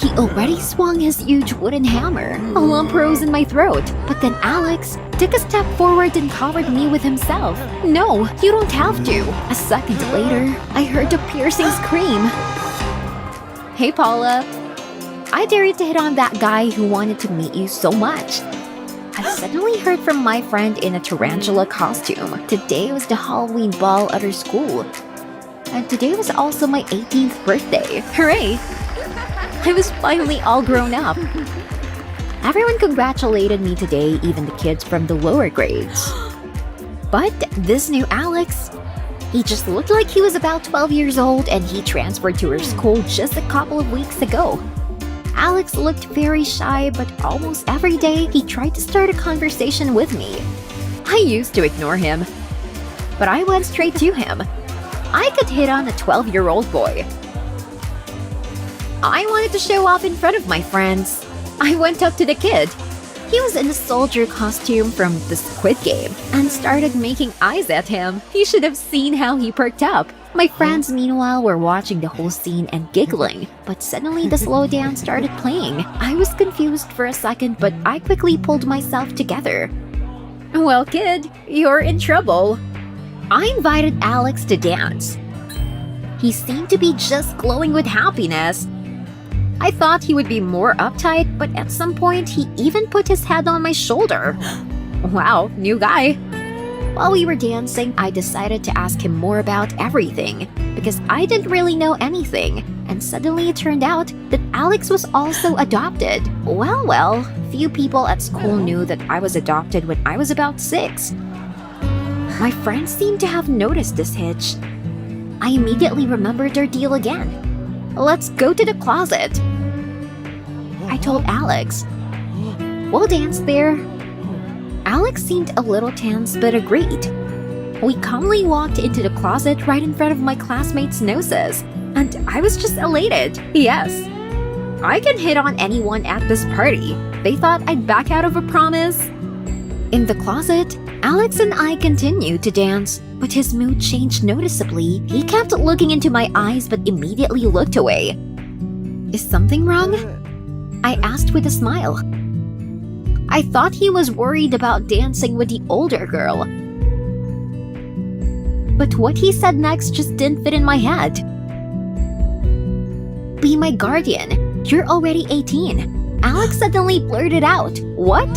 He already swung his huge wooden hammer. A lump rose in my throat, but then Alex took a step forward and covered me with himself. No, you don't have to. A second later, I heard a piercing scream. Hey Paula, I dare you to hit on that guy who wanted to meet you so much. I suddenly heard from my friend in a tarantula costume. Today was the Halloween ball at her school. And today was also my 18th birthday. Hooray! I was finally all grown up. Everyone congratulated me today, even the kids from the lower grades. But this new Alex, he just looked like he was about 12 years old and he transferred to her school just a couple of weeks ago. Alex looked very shy, but almost every day he tried to start a conversation with me. I used to ignore him, but I went straight to him. I could hit on a 12-year-old boy. I wanted to show off in front of my friends. I went up to the kid. He was in a soldier costume from the Squid Game and started making eyes at him. You should have seen how he perked up. My friends, meanwhile, were watching the whole scene and giggling, but suddenly the slow dance started playing. I was confused for a second, but I quickly pulled myself together. Well, kid, you're in trouble. I invited Alex to dance. He seemed to be just glowing with happiness. I thought he would be more uptight, but at some point he even put his head on my shoulder. Wow, new guy. While we were dancing, I decided to ask him more about everything because I didn't really know anything, and suddenly it turned out that Alex was also adopted. Well, few people at school knew that I was adopted when I was about 6. My friends seemed to have noticed this hitch. I immediately remembered our deal again. Let's go to the closet, I told Alex. We'll dance there. Alex seemed a little tense but agreed. We calmly walked into the closet right in front of my classmates' noses, and I was just elated. Yes, I can hit on anyone at this party. They thought I'd back out of a promise. In the closet, Alex and I continued to dance, but his mood changed noticeably. He kept looking into my eyes but immediately looked away. Is something wrong? I asked with a smile. I thought he was worried about dancing with the older girl. But what he said next just didn't fit in my head. Be my guardian. You're already 18. Alex suddenly blurted out. What?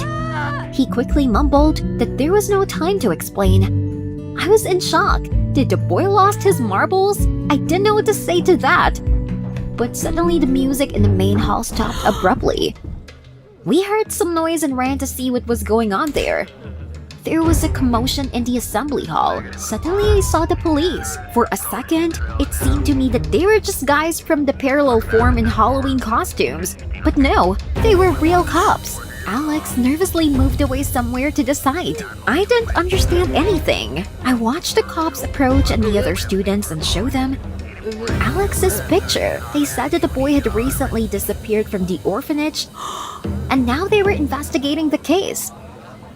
He quickly mumbled that there was no time to explain. I was in shock. Did the boy lost his marbles? I didn't know what to say to that. But suddenly the music in the main hall stopped abruptly. We heard some noise and ran to see what was going on there. There was a commotion in the assembly hall. Suddenly I saw the police. For a second, it seemed to me that they were just guys from the parallel form in Halloween costumes. But no, they were real cops. Alex nervously moved away somewhere to the side. I didn't understand anything. I watched the cops approach and the other students and show them Alex's picture. They said that the boy had recently disappeared from the orphanage, and now they were investigating the case.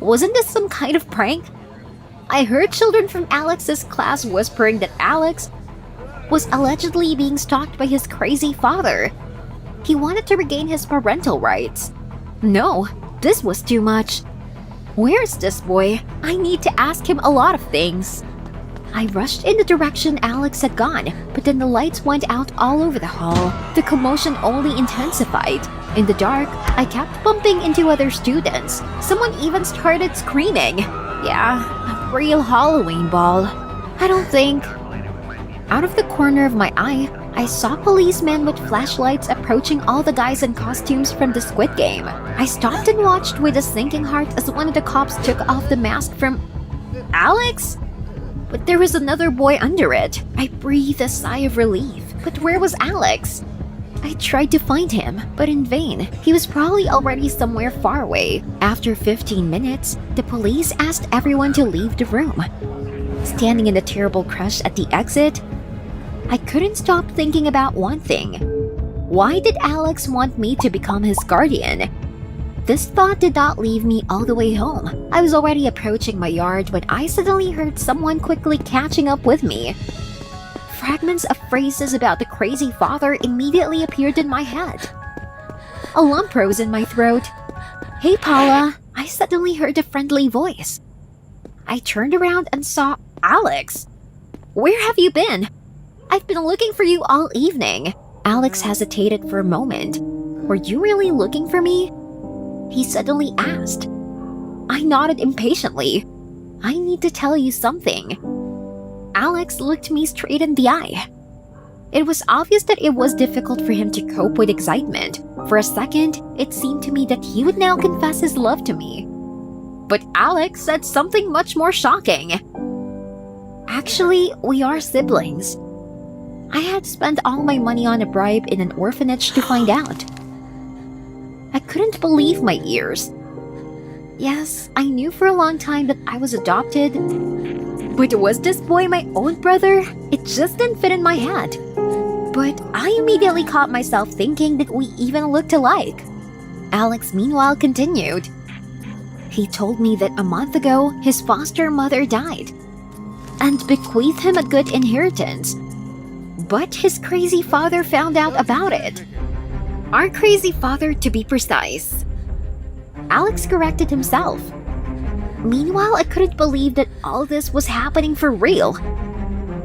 Wasn't this some kind of prank? I heard children from Alex's class whispering that Alex was allegedly being stalked by his crazy father. He wanted to regain his parental rights. No, this was too much. Where's this boy? I need to ask him a lot of things. I rushed in the direction Alex had gone, but then the lights went out all over the hall. The commotion only intensified. In the dark, I kept bumping into other students. Someone even started screaming. Yeah, a real Halloween ball. I don't think. Out of the corner of my eye, I saw policemen with flashlights approaching all the guys in costumes from the Squid Game. I stopped and watched with a sinking heart as one of the cops took off the mask from Alex? But there was another boy under it. I breathed a sigh of relief. But where was Alex? I tried to find him, but in vain. He was probably already somewhere far away. After 15 minutes, the police asked everyone to leave the room. Standing in a terrible crush at the exit, I couldn't stop thinking about one thing. Why did Alex want me to become his guardian? This thought did not leave me all the way home. I was already approaching my yard when I suddenly heard someone quickly catching up with me. Fragments of phrases about the crazy father immediately appeared in my head. A lump rose in my throat. "Hey, Paula," I suddenly heard a friendly voice. I turned around and saw Alex. "Where have you been?" "I've been looking for you all evening." Alex hesitated for a moment. "Were you really looking for me?" he suddenly asked. I nodded impatiently. "I need to tell you something." Alex looked me straight in the eye. It was obvious that it was difficult for him to cope with excitement. For a second, it seemed to me that he would now confess his love to me. But Alex said something much more shocking. "Actually, we are siblings." I had spent all my money on a bribe in an orphanage to find out. I couldn't believe my ears. Yes, I knew for a long time that I was adopted. But was this boy my own brother? It just didn't fit in my head. But I immediately caught myself thinking that we even looked alike. Alex meanwhile continued. He told me that a month ago, his foster mother died and bequeathed him a good inheritance. But his crazy father found out about it. Our crazy father, to be precise. Alex corrected himself. Meanwhile, I couldn't believe that all this was happening for real.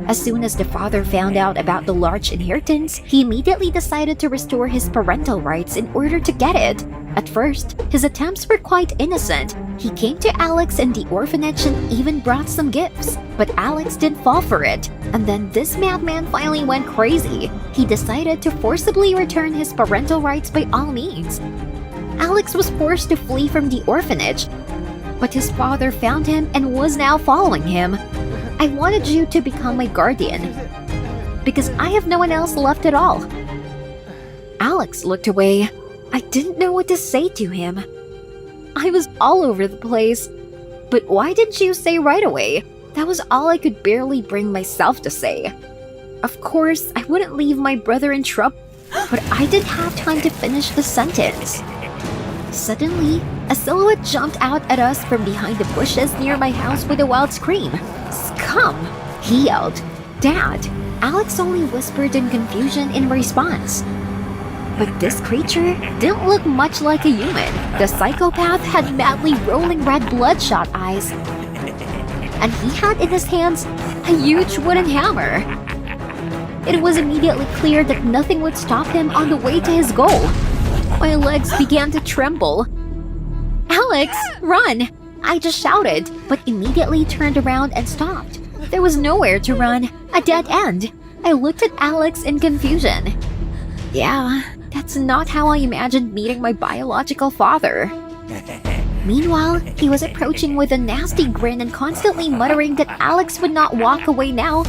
As soon as the father found out about the large inheritance, he immediately decided to restore his parental rights in order to get it. At first, his attempts were quite innocent. He came to Alex in the orphanage and even brought some gifts. But Alex didn't fall for it. And then this madman finally went crazy. He decided to forcibly return his parental rights by all means. Alex was forced to flee from the orphanage. But his father found him and was now following him. "I wanted you to become my guardian, because I have no one else left at all." Alex looked away. I didn't know what to say to him. I was all over the place. "But why didn't you say right away?" That was all I could barely bring myself to say. Of course, I wouldn't leave my brother in trouble, but I didn't have time to finish the sentence. Suddenly, a silhouette jumped out at us from behind the bushes near my house with a wild scream. "Scum!" he yelled. "Dad!" Alex only whispered in confusion in response. But this creature didn't look much like a human. The psychopath had madly rolling red bloodshot eyes. And he had in his hands a huge wooden hammer. It was immediately clear that nothing would stop him on the way to his goal. My legs began to tremble. "Alex, run!" I just shouted, but immediately turned around and stopped. There was nowhere to run, a dead end. I looked at Alex in confusion. Yeah, that's not how I imagined meeting my biological father. Meanwhile, he was approaching with a nasty grin and constantly muttering that Alex would not walk away now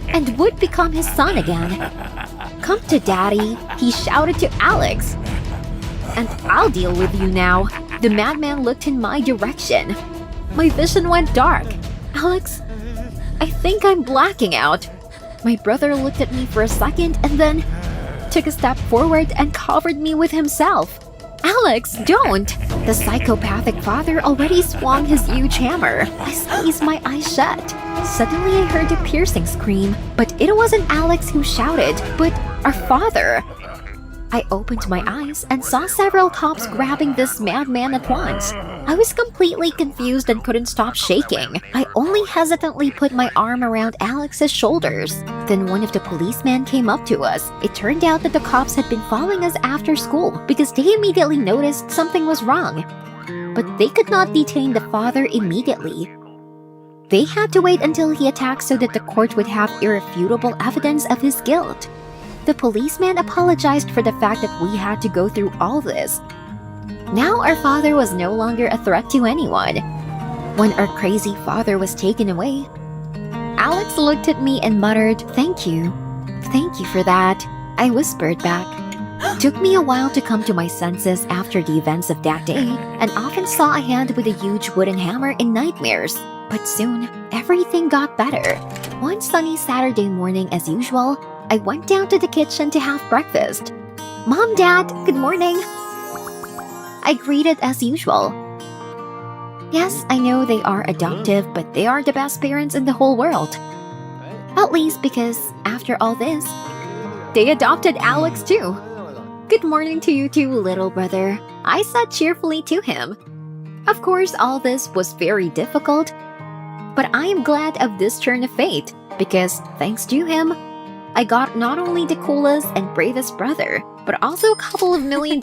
and would become his son again. "Come to Daddy," he shouted to Alex. "And I'll deal with you now." The madman looked in my direction. My vision went dark. "Alex, I think I'm blacking out." My brother looked at me for a second and then took a step forward and covered me with himself. "Alex, don't!" The psychopathic father already swung his huge hammer. I squeezed my eyes shut. Suddenly I heard a piercing scream, but it wasn't Alex who shouted, but our father. I opened my eyes and saw several cops grabbing this madman at once. I was completely confused and couldn't stop shaking. I only hesitantly put my arm around Alex's shoulders. Then one of the policemen came up to us. It turned out that the cops had been following us after school because they immediately noticed something was wrong. But they could not detain the father immediately. They had to wait until he attacked so that the court would have irrefutable evidence of his guilt. The policeman apologized for the fact that we had to go through all this. Now our father was no longer a threat to anyone. When our crazy father was taken away, Alex looked at me and muttered, "Thank you. Thank you for that." I whispered back. It took me a while to come to my senses after the events of that day, and often saw a hand with a huge wooden hammer in nightmares. But soon, everything got better. One sunny Saturday morning as usual, I went down to the kitchen to have breakfast. "Mom, Dad, good morning." I greeted as usual. Yes, I know they are adoptive, but they are the best parents in the whole world. At least because, after all this, they adopted Alex too. "Good morning to you too, little brother," I said cheerfully to him. Of course, all this was very difficult, but I am glad of this turn of fate because, thanks to him, I got not only the coolest and bravest brother, but also a couple of $1 million,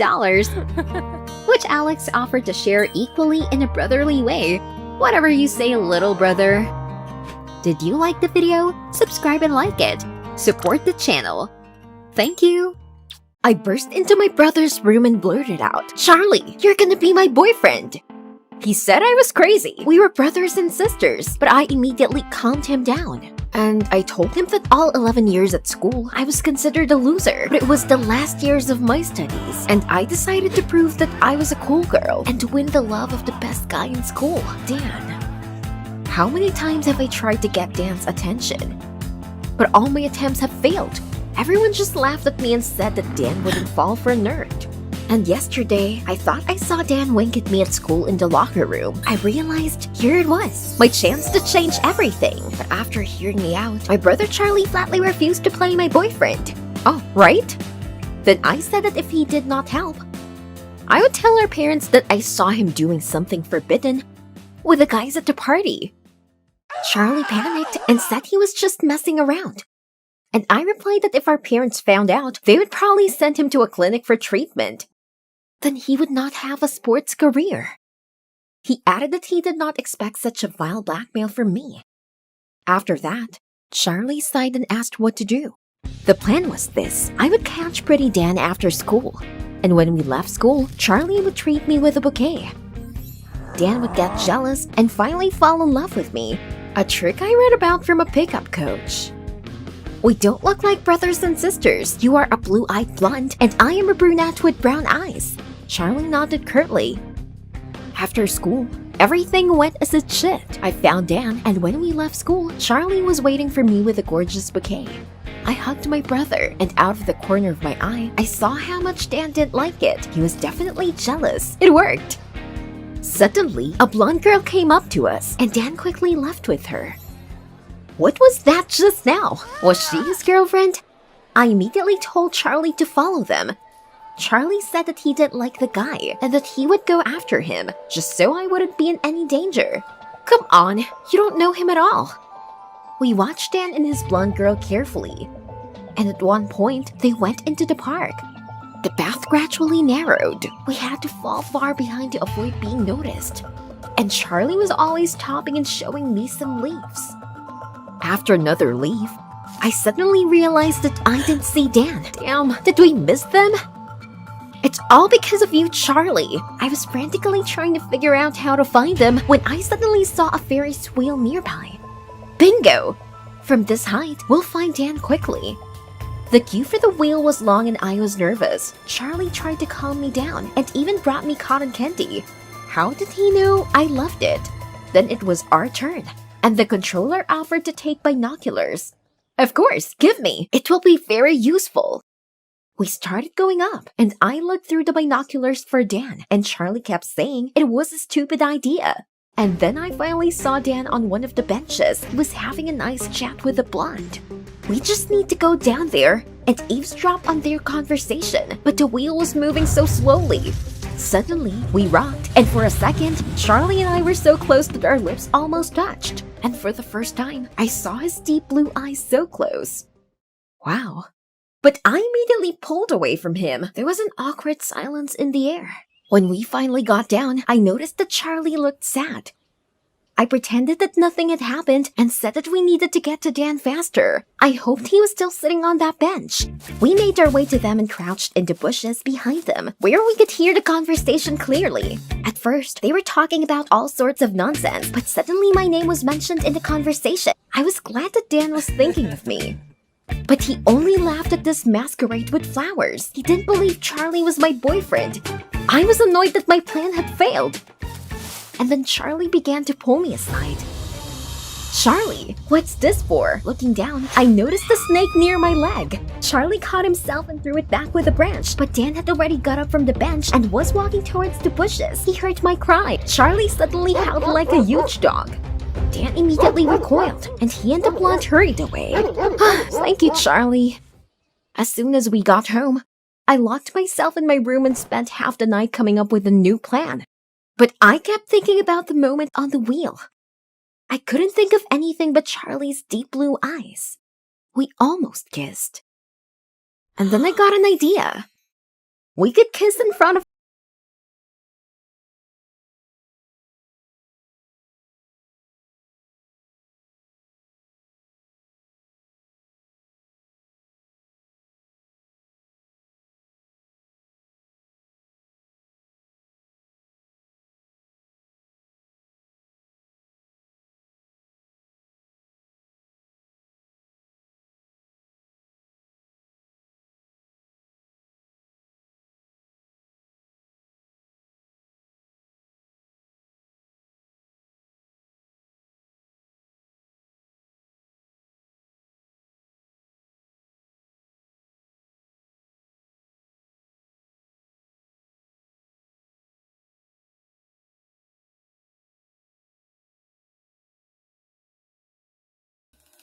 which Alex offered to share equally in a brotherly way. Whatever you say, little brother. Did you like the video? Subscribe and like it. Support the channel. Thank you. I burst into my brother's room and blurted out, "Charlie, you're gonna be my boyfriend." He said I was crazy. We were brothers and sisters, but I immediately calmed him down. And I told him that all 11 years at school, I was considered a loser. But it was the last years of my studies, and I decided to prove that I was a cool girl and to win the love of the best guy in school, Dan. How many times have I tried to get Dan's attention? But all my attempts have failed. Everyone just laughed at me and said that Dan wouldn't fall for a nerd. And yesterday, I thought I saw Dan wink at me at school in the locker room. I realized here it was, my chance to change everything. But after hearing me out, my brother Charlie flatly refused to play my boyfriend. Oh, right? Then I said that if he did not help, I would tell our parents that I saw him doing something forbidden with the guys at the party. Charlie panicked and said he was just messing around. And I replied that if our parents found out, they would probably send him to a clinic for treatment. Then he would not have a sports career. He added that he did not expect such a vile blackmail from me. After that, Charlie sighed and asked what to do. The plan was this: I would catch Pretty Dan after school, and when we left school, Charlie would treat me with a bouquet. Dan would get jealous and finally fall in love with me, a trick I read about from a pickup coach. We don't look like brothers and sisters. You are a blue-eyed blonde, and I am a brunette with brown eyes. Charlie nodded curtly. After school, everything went as it should. I found Dan, and when we left school, Charlie was waiting for me with a gorgeous bouquet. I hugged my brother, and out of the corner of my eye, I saw how much Dan didn't like it. He was definitely jealous. It worked. Suddenly, a blonde girl came up to us, and Dan quickly left with her. What was that just now? Was she his girlfriend? I immediately told Charlie to follow them. Charlie said that he didn't like the guy and that he would go after him, just so I wouldn't be in any danger. Come on, you don't know him at all. We watched Dan and his blonde girl carefully, and at one point, they went into the park. The path gradually narrowed. We had to fall far behind to avoid being noticed. And Charlie was always stopping and showing me some leaves. After another leaf, I suddenly realized that I didn't see Dan. Damn, did we miss them? It's all because of you, Charlie. I was frantically trying to figure out how to find them when I suddenly saw a Ferris wheel nearby. Bingo! From this height, we'll find Dan quickly. The queue for the wheel was long and I was nervous. Charlie tried to calm me down and even brought me cotton candy. How did he know I loved it? Then it was our turn, and the controller offered to take binoculars. Of course, give me. It will be very useful. We started going up, and I looked through the binoculars for Dan, and Charlie kept saying it was a stupid idea. And then I finally saw Dan on one of the benches. He was having a nice chat with a blonde. We just need to go down there and eavesdrop on their conversation, but the wheel was moving so slowly. Suddenly, we rocked, and for a second, Charlie and I were so close that our lips almost touched. And for the first time, I saw his deep blue eyes so close. Wow. But I immediately pulled away from him. There was an awkward silence in the air. When we finally got down, I noticed that Charlie looked sad. I pretended that nothing had happened and said that we needed to get to Dan faster. I hoped he was still sitting on that bench. We made our way to them and crouched in the bushes behind them, where we could hear the conversation clearly. At first, they were talking about all sorts of nonsense, but suddenly my name was mentioned in the conversation. I was glad that Dan was thinking of me. But he only laughed at this masquerade with flowers. He didn't believe Charlie was my boyfriend. I was annoyed that my plan had failed. And then Charlie began to pull me aside. Charlie, what's this for? Looking down, I noticed a snake near my leg. Charlie caught himself and threw it back with a branch, but Dan had already got up from the bench and was walking towards the bushes. He heard my cry. Charlie suddenly howled like a huge dog. Dan immediately recoiled, and he and the blonde hurried away. Thank you, Charlie. As soon as we got home, I locked myself in my room and spent half the night coming up with a new plan. But I kept thinking about the moment on the wheel. I couldn't think of anything but Charlie's deep blue eyes. We almost kissed. And then I got an idea. We could kiss in front of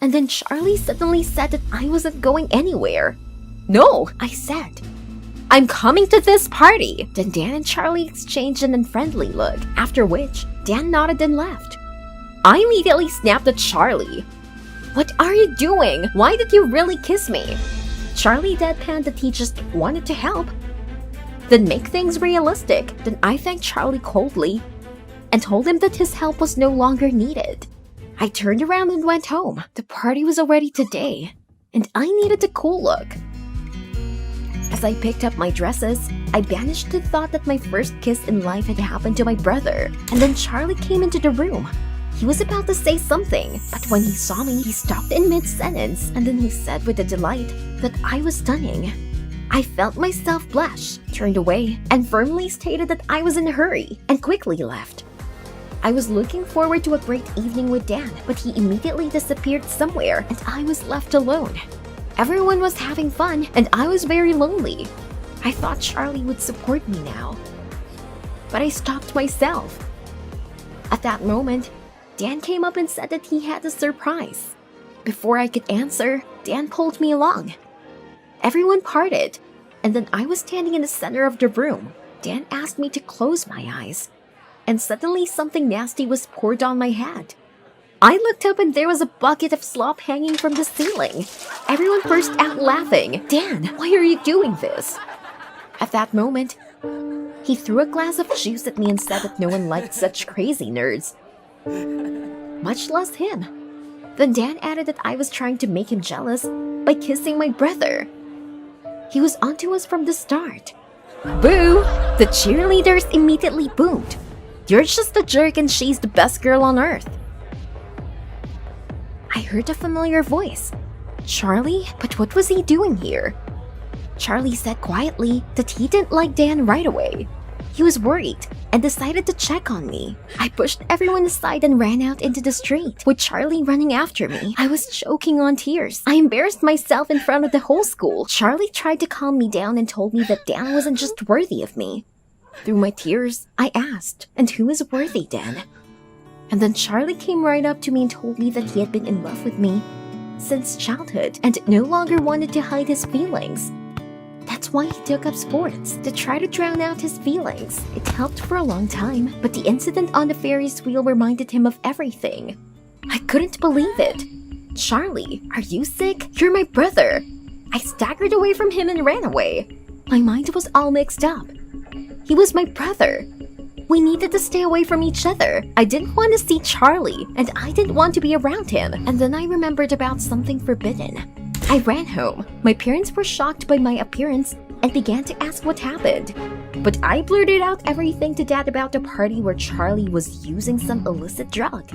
And then Charlie suddenly said that I wasn't going anywhere. No, I said. I'm coming to this party. Then Dan and Charlie exchanged an unfriendly look, after which Dan nodded and left. I immediately snapped at Charlie. What are you doing? Why did you really kiss me? Charlie deadpanned that he just wanted to help. Then make things realistic. Then I thanked Charlie coldly and told him that his help was no longer needed. I turned around and went home. The party was already today, and I needed a cool look. As I picked up my dresses, I banished the thought that my first kiss in life had happened to my brother. And then Charlie came into the room. He was about to say something, but when he saw me, he stopped in mid-sentence, and then he said with a delight that I was stunning. I felt myself blush, turned away, and firmly stated that I was in a hurry, and quickly left. I was looking forward to a great evening with Dan, but he immediately disappeared somewhere, and I was left alone. Everyone was having fun, and I was very lonely. I thought Charlie would support me now, but I stopped myself. At that moment, Dan came up and said that he had a surprise. Before I could answer, Dan pulled me along. Everyone parted, and then I was standing in the center of the room. Dan asked me to close my eyes, and suddenly something nasty was poured on my head. I looked up and there was a bucket of slop hanging from the ceiling. Everyone burst out laughing. Dan, why are you doing this? At that moment, he threw a glass of juice at me and said that no one liked such crazy nerds, much less him. Then Dan added that I was trying to make him jealous by kissing my brother. He was onto us from the start. Boo! The cheerleaders immediately boomed. You're just a jerk and she's the best girl on earth. I heard a familiar voice. Charlie? But what was he doing here? Charlie said quietly that he didn't like Dan right away. He was worried and decided to check on me. I pushed everyone aside and ran out into the street, with Charlie running after me. I was choking on tears. I embarrassed myself in front of the whole school. Charlie tried to calm me down and told me that Dan wasn't just worthy of me. Through my tears, I asked, and who is worthy, Dan? And then Charlie came right up to me and told me that he had been in love with me since childhood and no longer wanted to hide his feelings. That's why he took up sports, to try to drown out his feelings. It helped for a long time, but the incident on the Ferris wheel reminded him of everything. I couldn't believe it. Charlie, are you sick? You're my brother. I staggered away from him and ran away. My mind was all mixed up. He was my brother. We needed to stay away from each other. I didn't want to see Charlie, and I didn't want to be around him. And then I remembered about something forbidden. I ran home. My parents were shocked by my appearance and began to ask what happened. But I blurted out everything to Dad about the party where Charlie was using some illicit drug.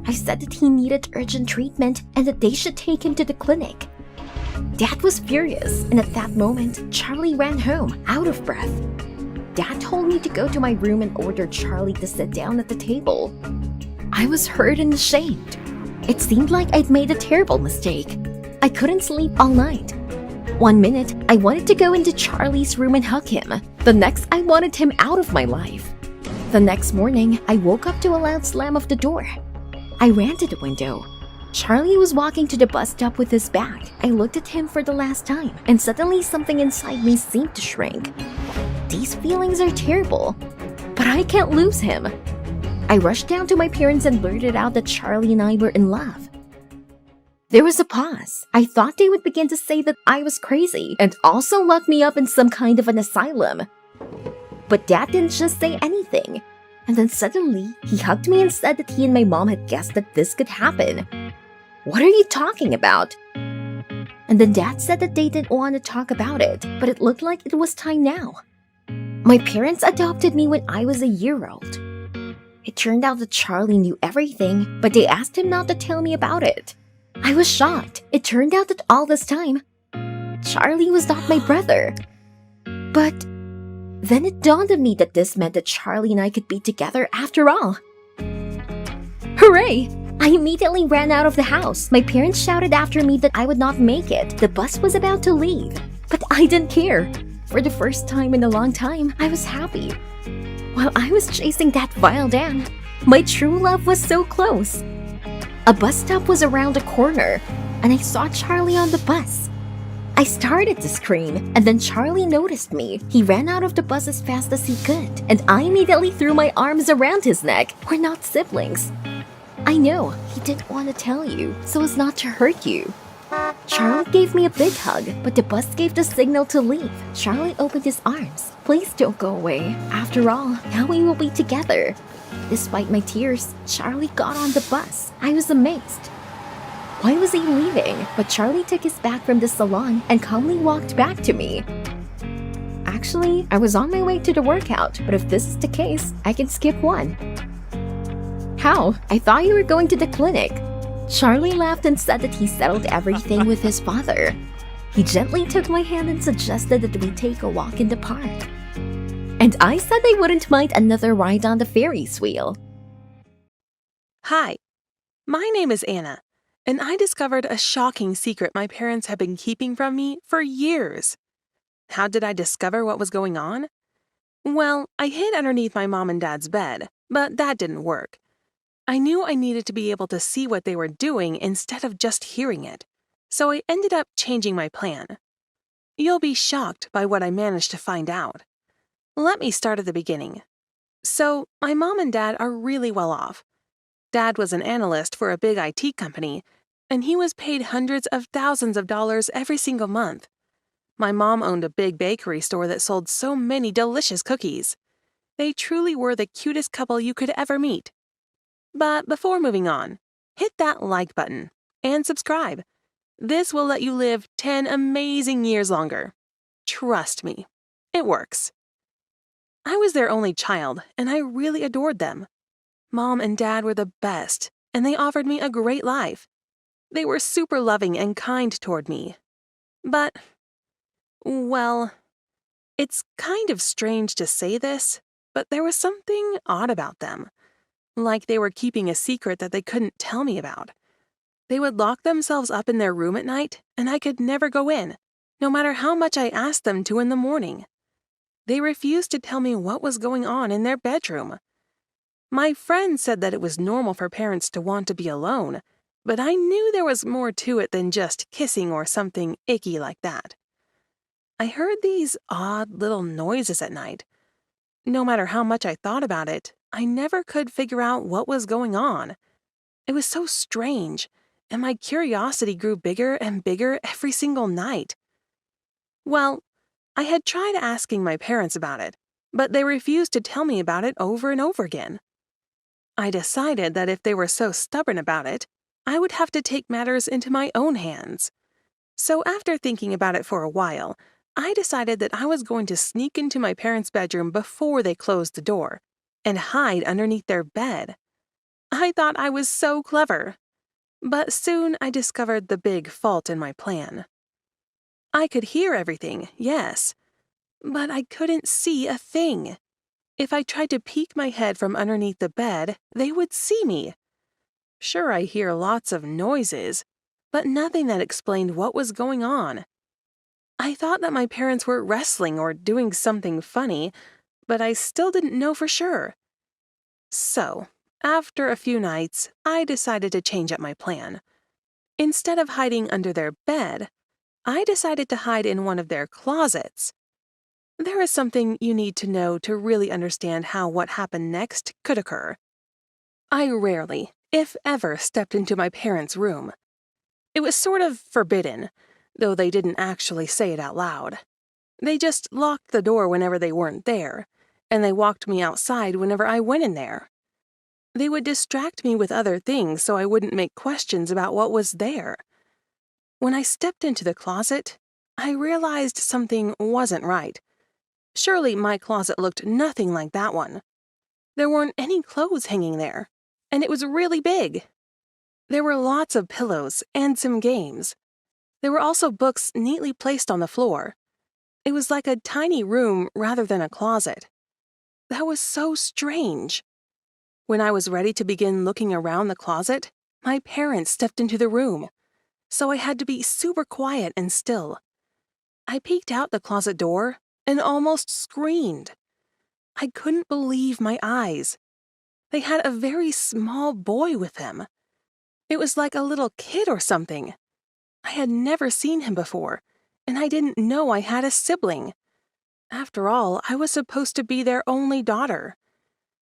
I said that he needed urgent treatment and that they should take him to the clinic. Dad was furious, and at that moment, Charlie ran home, out of breath. Dad told me to go to my room and ordered Charlie to sit down at the table. I was hurt and ashamed. It seemed like I'd made a terrible mistake. I couldn't sleep all night. One minute, I wanted to go into Charlie's room and hug him. The next, I wanted him out of my life. The next morning, I woke up to a loud slam of the door. I ran to the window. Charlie was walking to the bus stop with his bag. I looked at him for the last time, and suddenly something inside me seemed to shrink. These feelings are terrible, but I can't lose him. I rushed down to my parents and blurted out that Charlie and I were in love. There was a pause. I thought they would begin to say that I was crazy and also lock me up in some kind of an asylum. But Dad didn't just say anything. And then suddenly, he hugged me and said that he and my mom had guessed that this could happen. What are you talking about? And then Dad said that they didn't want to talk about it, but it looked like it was time now. My parents adopted me when I was a year old. It turned out that Charlie knew everything, but they asked him not to tell me about it. I was shocked. It turned out that all this time, Charlie was not my brother. But then it dawned on me that this meant that Charlie and I could be together after all. Hooray! I immediately ran out of the house. My parents shouted after me that I would not make it. The bus was about to leave, but I didn't care. For the first time in a long time, I was happy. While I was chasing that vile Dan, my true love was so close. A bus stop was around the corner, and I saw Charlie on the bus. I started to scream, and then Charlie noticed me. He ran out of the bus as fast as he could, and I immediately threw my arms around his neck. We're not siblings. I know, he didn't want to tell you, so as not to hurt you. Charlie gave me a big hug, but the bus gave the signal to leave. Charlie opened his arms. Please don't go away. After all, now we will be together. Despite my tears, Charlie got on the bus. I was amazed. Why was he leaving? But Charlie took his bag from the salon and calmly walked back to me. Actually, I was on my way to the workout, but if this is the case, I can skip one. How? I thought you were going to the clinic. Charlie laughed and said that he settled everything with his father. He gently took my hand and suggested that we take a walk in the park. And I said I wouldn't mind another ride on the Ferris wheel. Hi, my name is Anna, and I discovered a shocking secret my parents have been keeping from me for years. How did I discover what was going on? Well, I hid underneath my mom and dad's bed, but that didn't work. I knew I needed to be able to see what they were doing instead of just hearing it, so I ended up changing my plan. You'll be shocked by what I managed to find out. Let me start at the beginning. So, my mom and dad are really well off. Dad was an analyst for a big IT company, and he was paid hundreds of thousands of dollars every single month. My mom owned a big bakery store that sold so many delicious cookies. They truly were the cutest couple you could ever meet. But before moving on, hit that like button and subscribe. This will let you live 10 amazing years longer. Trust me, it works. I was their only child, and I really adored them. Mom and Dad were the best, and they offered me a great life. They were super loving and kind toward me. But, well, it's kind of strange to say this, but there was something odd about them. Like they were keeping a secret that they couldn't tell me about. They would lock themselves up in their room at night, and I could never go in, no matter how much I asked them to in the morning. They refused to tell me what was going on in their bedroom. My friend said that it was normal for parents to want to be alone, but I knew there was more to it than just kissing or something icky like that. I heard these odd little noises at night. No matter how much I thought about it, I never could figure out what was going on. It was so strange, and my curiosity grew bigger and bigger every single night. Well, I had tried asking my parents about it, but they refused to tell me about it over and over again. I decided that if they were so stubborn about it, I would have to take matters into my own hands. So after thinking about it for a while, I decided that I was going to sneak into my parents' bedroom before they closed the door and hide underneath their bed. I thought I was so clever. But soon I discovered the big fault in my plan. I could hear everything, yes, but I couldn't see a thing. If I tried to peek my head from underneath the bed, they would see me. Sure, I hear lots of noises, but nothing that explained what was going on. I thought that my parents were wrestling or doing something funny, but I still didn't know for sure. So, after a few nights, I decided to change up my plan. Instead of hiding under their bed, I decided to hide in one of their closets. There is something you need to know to really understand how what happened next could occur. I rarely, if ever, stepped into my parents' room. It was sort of forbidden, though they didn't actually say it out loud. They just locked the door whenever they weren't there, and they walked me outside whenever I went in there. They would distract me with other things so I wouldn't make questions about what was there. When I stepped into the closet, I realized something wasn't right. Surely my closet looked nothing like that one. There weren't any clothes hanging there, and it was really big. There were lots of pillows and some games. There were also books neatly placed on the floor. It was like a tiny room rather than a closet. That was so strange. When I was ready to begin looking around the closet, my parents stepped into the room, so I had to be super quiet and still. I peeked out the closet door and almost screamed. I couldn't believe my eyes. They had a very small boy with them. It was like a little kid or something. I had never seen him before, and I didn't know I had a sibling. After all, I was supposed to be their only daughter.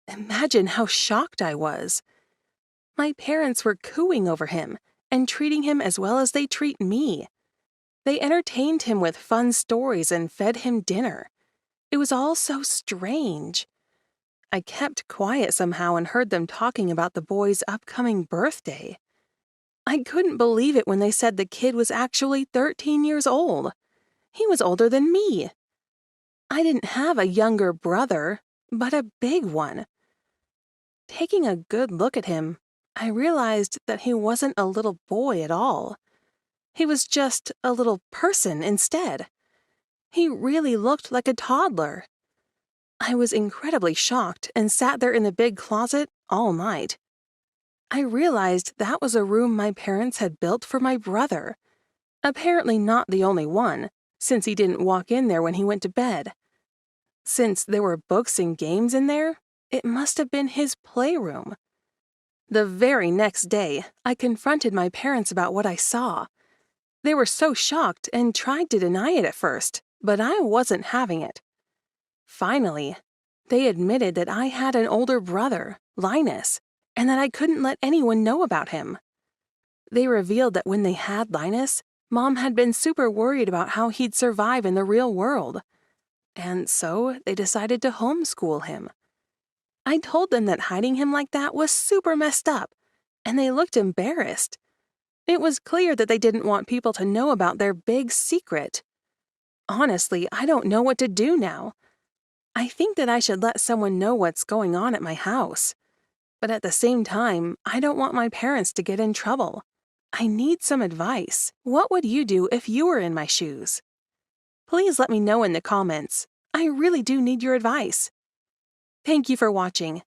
Imagine how shocked I was. My parents were cooing over him and treating him as well as they treat me. They entertained him with fun stories and fed him dinner. It was all so strange. I kept quiet somehow and heard them talking about the boy's upcoming birthday. I couldn't believe it when they said the kid was actually 13 years old. He was older than me. I didn't have a younger brother, but a big one. Taking a good look at him, I realized that he wasn't a little boy at all. He was just a little person instead. He really looked like a toddler. I was incredibly shocked and sat there in the big closet all night. I realized that was a room my parents had built for my brother. Apparently not the only one, since he didn't walk in there when he went to bed. Since there were books and games in there, it must have been his playroom. The very next day, I confronted my parents about what I saw. They were so shocked and tried to deny it at first, but I wasn't having it. Finally, they admitted that I had an older brother, Linus, and that I couldn't let anyone know about him. They revealed that when they had Linus, Mom had been super worried about how he'd survive in the real world. And so they decided to homeschool him. I told them that hiding him like that was super messed up, and they looked embarrassed. It was clear that they didn't want people to know about their big secret. Honestly, I don't know what to do now. I think that I should let someone know what's going on at my house. But at the same time, I don't want my parents to get in trouble. I need some advice. What would you do if you were in my shoes? Please let me know in the comments. I really do need your advice. Thank you for watching.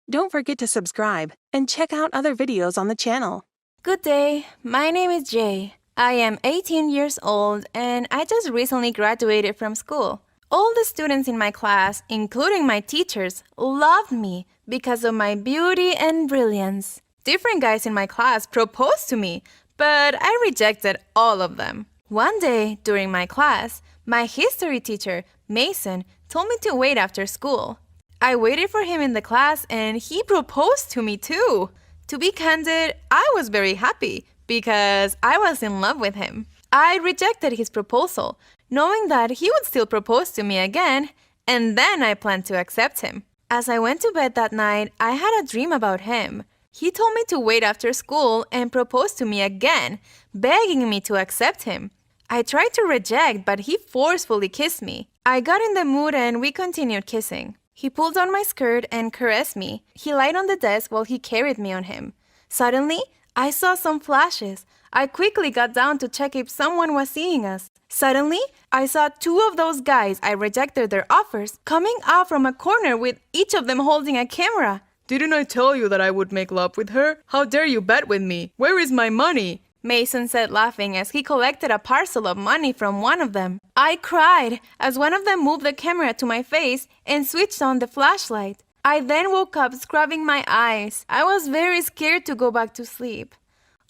Don't forget to subscribe and check out other videos on the channel. Good day, my name is Jay. I am 18 years old and I just recently graduated from school. All the students in my class, including my teachers, loved me because of my beauty and brilliance. Different guys in my class proposed to me, but I rejected all of them. One day during my class, my history teacher, Mason, told me to wait after school. I waited for him in the class and he proposed to me too. To be candid, I was very happy because I was in love with him. I rejected his proposal, knowing that he would still propose to me again, and then I planned to accept him. As I went to bed that night, I had a dream about him. He told me to wait after school and propose to me again, begging me to accept him. I tried to reject, but he forcefully kissed me. I got in the mood and we continued kissing. He pulled on my skirt and caressed me. He lied on the desk while he carried me on him. Suddenly, I saw some flashes. I quickly got down to check if someone was seeing us. Suddenly, I saw two of those guys I rejected their offers coming out from a corner with each of them holding a camera. Didn't I tell you that I would make love with her? How dare you bet with me? Where is my money? Mason said, laughing as he collected a parcel of money from one of them. I cried as one of them moved the camera to my face and switched on the flashlight. I then woke up scrubbing my eyes. I was very scared to go back to sleep.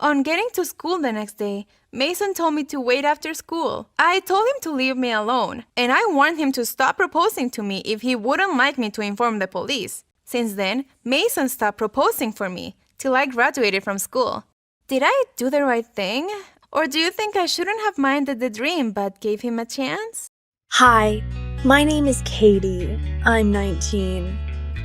On getting to school the next day, Mason told me to wait after school. I told him to leave me alone, and I warned him to stop proposing to me if he wouldn't like me to inform the police. Since then, Mason stopped proposing for me till I graduated from school. Did I do the right thing? Or do you think I shouldn't have minded the dream but gave him a chance? Hi, my name is Katie. I'm 19.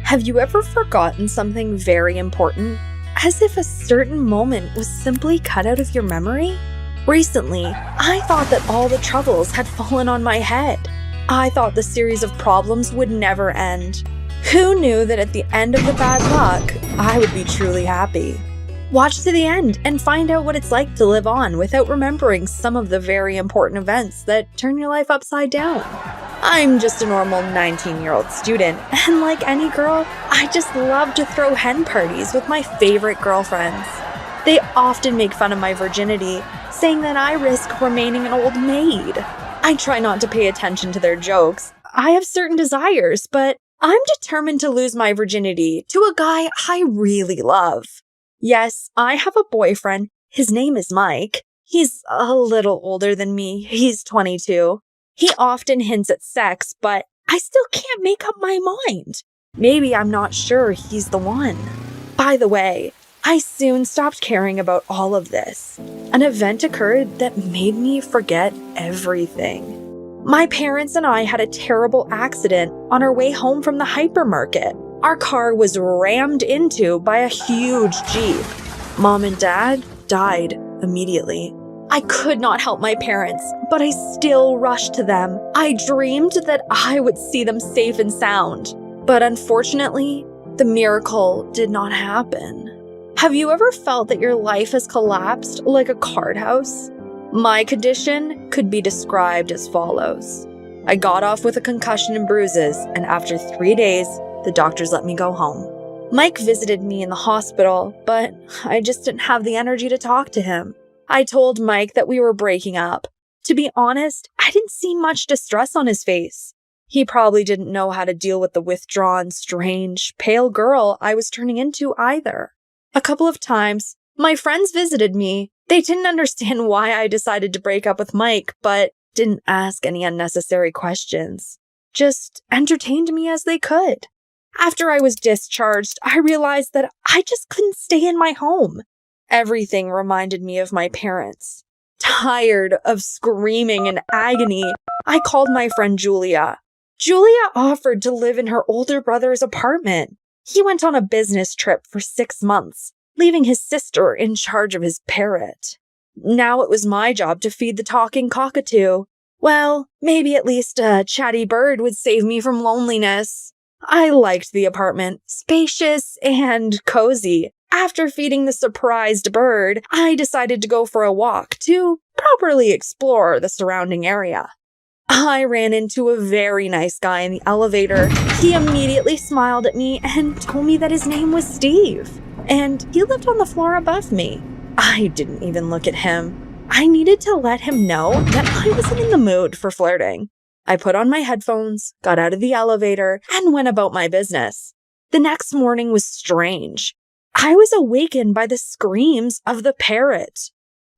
Have you ever forgotten something very important? As if a certain moment was simply cut out of your memory? Recently, I thought that all the troubles had fallen on my head. I thought the series of problems would never end. Who knew that at the end of the bad luck, I would be truly happy? Watch to the end and find out what it's like to live on without remembering some of the very important events that turn your life upside down. I'm just a normal 19-year-old student, and like any girl, I just love to throw hen parties with my favorite girlfriends. They often make fun of my virginity, saying that I risk remaining an old maid. I try not to pay attention to their jokes. I have certain desires, but I'm determined to lose my virginity to a guy I really love. Yes, I have a boyfriend. His name is Mike. He's a little older than me. He's 22. He often hints at sex, but I still can't make up my mind. Maybe I'm not sure he's the one. By the way, I soon stopped caring about all of this. An event occurred that made me forget everything. My parents and I had a terrible accident on our way home from the hypermarket. Our car was rammed into by a huge Jeep. Mom and Dad died immediately. I could not help my parents, but I still rushed to them. I dreamed that I would see them safe and sound. But unfortunately, the miracle did not happen. Have you ever felt that your life has collapsed like a card house? My condition could be described as follows. I got off with a concussion and bruises, and after 3 days, the doctors let me go home. Mike visited me in the hospital, but I just didn't have the energy to talk to him. I told Mike that we were breaking up. To be honest, I didn't see much distress on his face. He probably didn't know how to deal with the withdrawn, strange, pale girl I was turning into either. A couple of times, my friends visited me. They didn't understand why I decided to break up with Mike, but didn't ask any unnecessary questions. Just entertained me as they could. After I was discharged, I realized that I just couldn't stay in my home. Everything reminded me of my parents. Tired of screaming in agony, I called my friend Julia. Julia offered to live in her older brother's apartment. He went on a business trip for 6 months, leaving his sister in charge of his parrot. Now it was my job to feed the talking cockatoo. Well, maybe at least a chatty bird would save me from loneliness. I liked the apartment, spacious and cozy. After feeding the surprised bird, I decided to go for a walk to properly explore the surrounding area. I ran into a very nice guy in the elevator. He immediately smiled at me and told me that his name was Steve, and he lived on the floor above me. I didn't even look at him. I needed to let him know that I wasn't in the mood for flirting. I put on my headphones, got out of the elevator, and went about my business. The next morning was strange. I was awakened by the screams of the parrot.